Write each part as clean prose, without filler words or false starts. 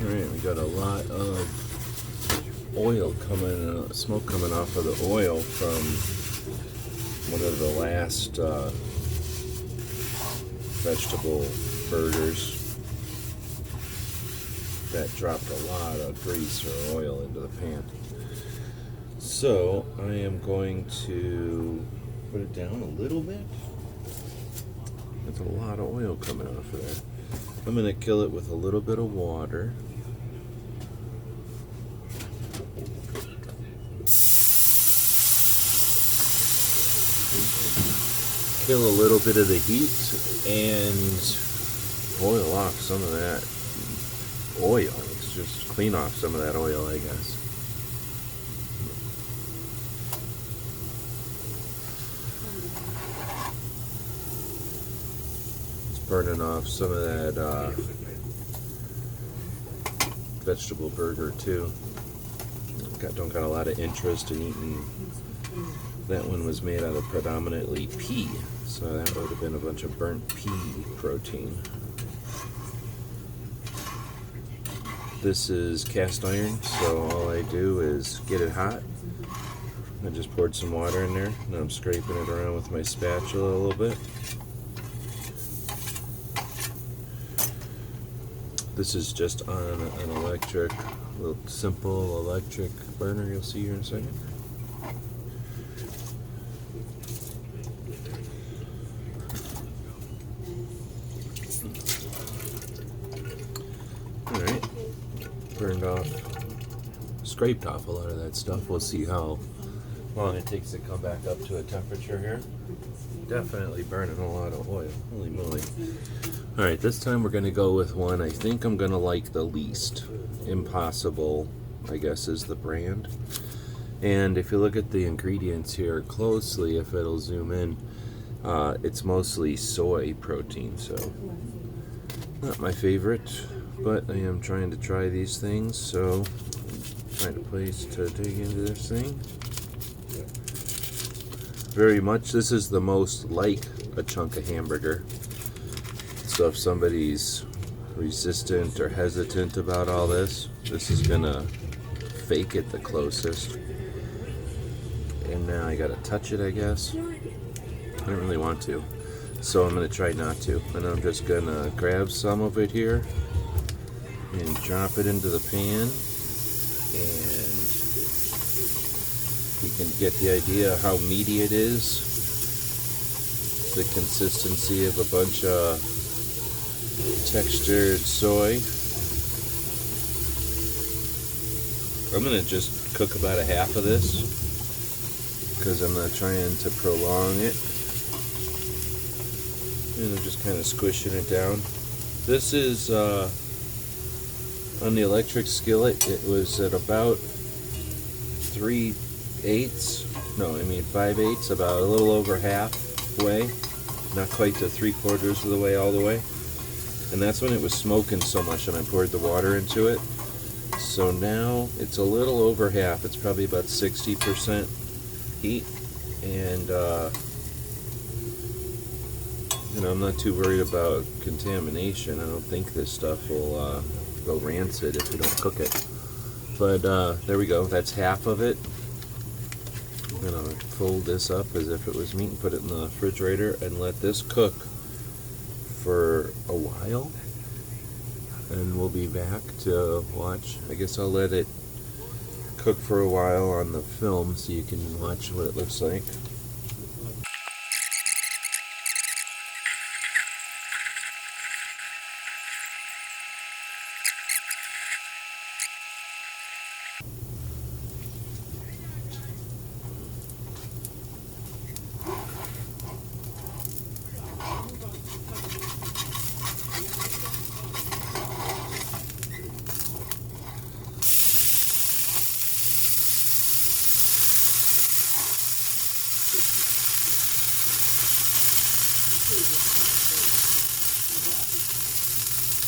Alright, we got a lot of oil coming, smoke coming off of the oil from one of the last vegetable burgers that dropped a lot of grease or oil into the pan. So I am going to put it down a little bit. There's a lot of oil coming off of there. I'm going to kill it with a little bit of water. Kill a little bit of the heat and boil off some of that oil. Let's just clean off some of that oil, I guess. Burning off some of that vegetable burger too. Don't got a lot of interest in eating. That one was made out of predominantly pea, so that would have been a bunch of burnt pea protein. This is cast iron, so all I do is get it hot. I just poured some water in there, and I'm scraping it around with my spatula a little bit. This is just on an electric, little simple electric burner you'll see here in a second. Alright, burned off, scraped off a lot of that stuff. We'll see how long it takes to come back up to a temperature here. Definitely burning a lot of oil, holy moly. Alright, this time we're going to go with one I think I'm going to like the least. Impossible, I guess, is the brand. And if you look at the ingredients here closely, if it'll zoom in, it's mostly soy protein, so not my favorite, but I am trying to try these things, so find a place to dig into this thing. Very much, this is the most like a chunk of hamburger. So if somebody's resistant or hesitant about all this, this is gonna fake it the closest. And now I gotta touch it, I guess. I don't really want to, so I'm gonna try not to. And I'm just gonna grab some of it here and drop it into the pan. And you can get the idea how meaty it is. The consistency of a bunch of textured soy. I'm gonna just cook about a half of this because I'm not trying to prolong it. And I'm just kind of squishing it down. This is on the electric skillet. It was at about 5/8, about a little over halfway, not quite to 3/4 of the way all the way. And that's when it was smoking so much and I poured the water into it. So now it's a little over half. It's probably about 60% heat. And I'm not too worried about contamination. I don't think this stuff will go rancid if you don't cook it. But there we go. That's half of it. I'm going to fold this up as if it was meat and put it in the refrigerator and let this cook for a while, and we'll be back to watch. I guess I'll let it cook for a while on the film so you can watch what it looks like.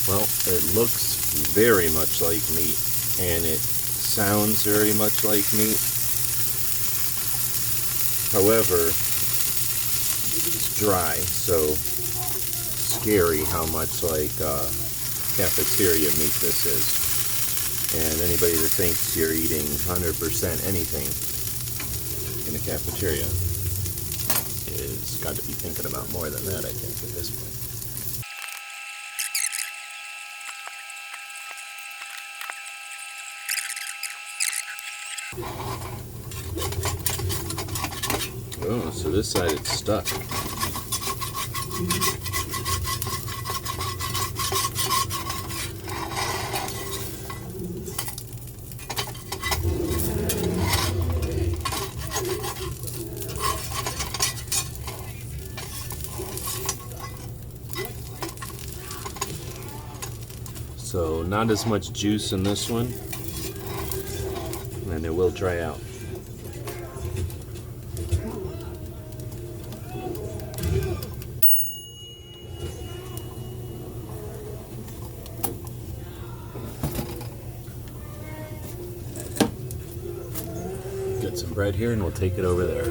Well, it looks very much like meat, and it sounds very much like meat. However, it's dry, so scary how much like cafeteria meat this is. And anybody that thinks you're eating 100% anything in a cafeteria is got to be thinking about more than that, I think, at this point. Oh, so this side it's stuck. So not as much juice in this one, and it will dry out. Get some bread here and we'll take it over there.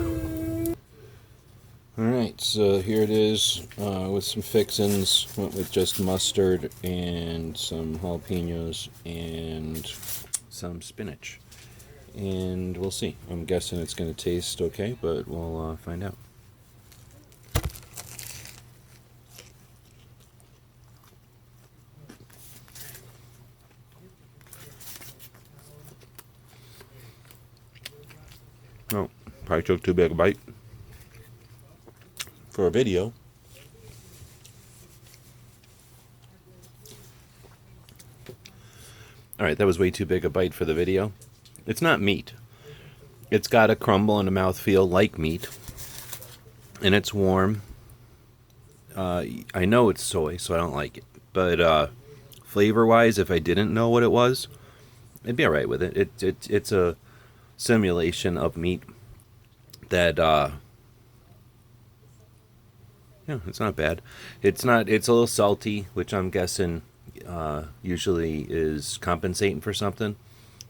Alright, so here it is with some fixins. Went with just mustard and some jalapenos and some spinach. And we'll see. I'm guessing it's going to taste okay, but we'll find out. Oh, probably took too big a bite for a video. Alright, that was way too big a bite for the video. It's not meat. It's got a crumble and a mouthfeel like meat. And it's warm. I know it's soy, so I don't like it. But flavor-wise, if I didn't know what it was, I'd be alright with it. It's a simulation of meat that yeah, it's not bad. It's a little salty, which I'm guessing usually is compensating for something.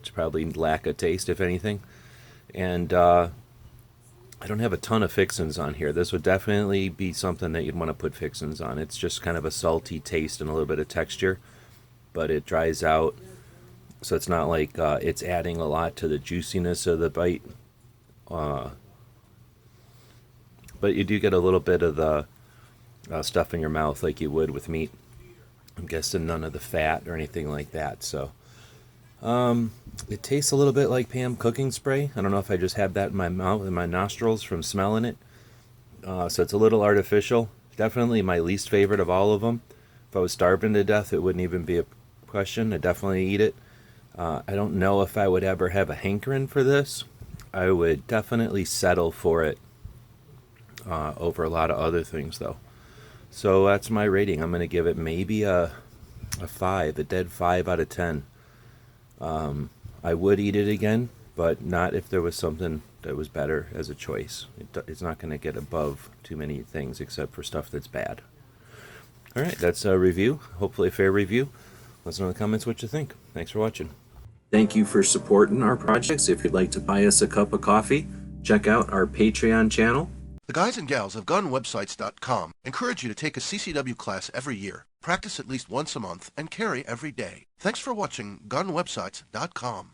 It's probably lack of taste, if anything. And I don't have a ton of fixins on here. This would definitely be something that you'd want to put fixins on. It's just kind of a salty taste and a little bit of texture, but it dries out, so it's not like it's adding a lot to the juiciness of the bite. But you do get a little bit of the stuff in your mouth like you would with meat. I'm guessing none of the fat or anything like that. So it tastes a little bit like Pam cooking spray. I don't know if I just had that in my mouth, in my nostrils from smelling it. So it's a little artificial. Definitely my least favorite of all of them. If I was starving to death, it wouldn't even be a question. I'd definitely eat it. I don't know if I would ever have a hankering for this. I would definitely settle for it over a lot of other things, though. So that's my rating. I'm going to give it maybe a 5, a dead 5 out of 10. I would eat it again, but not if there was something that was better as a choice. It's not going to get above too many things except for stuff that's bad. Alright, that's a review. Hopefully a fair review. Let us know in the comments what you think. Thanks for watching. Thank you for supporting our projects. If you'd like to buy us a cup of coffee, check out our Patreon channel. The guys and gals of GunWebsites.com encourage you to take a CCW class every year, practice at least once a month, and carry every day. Thanks for watching GunWebsites.com.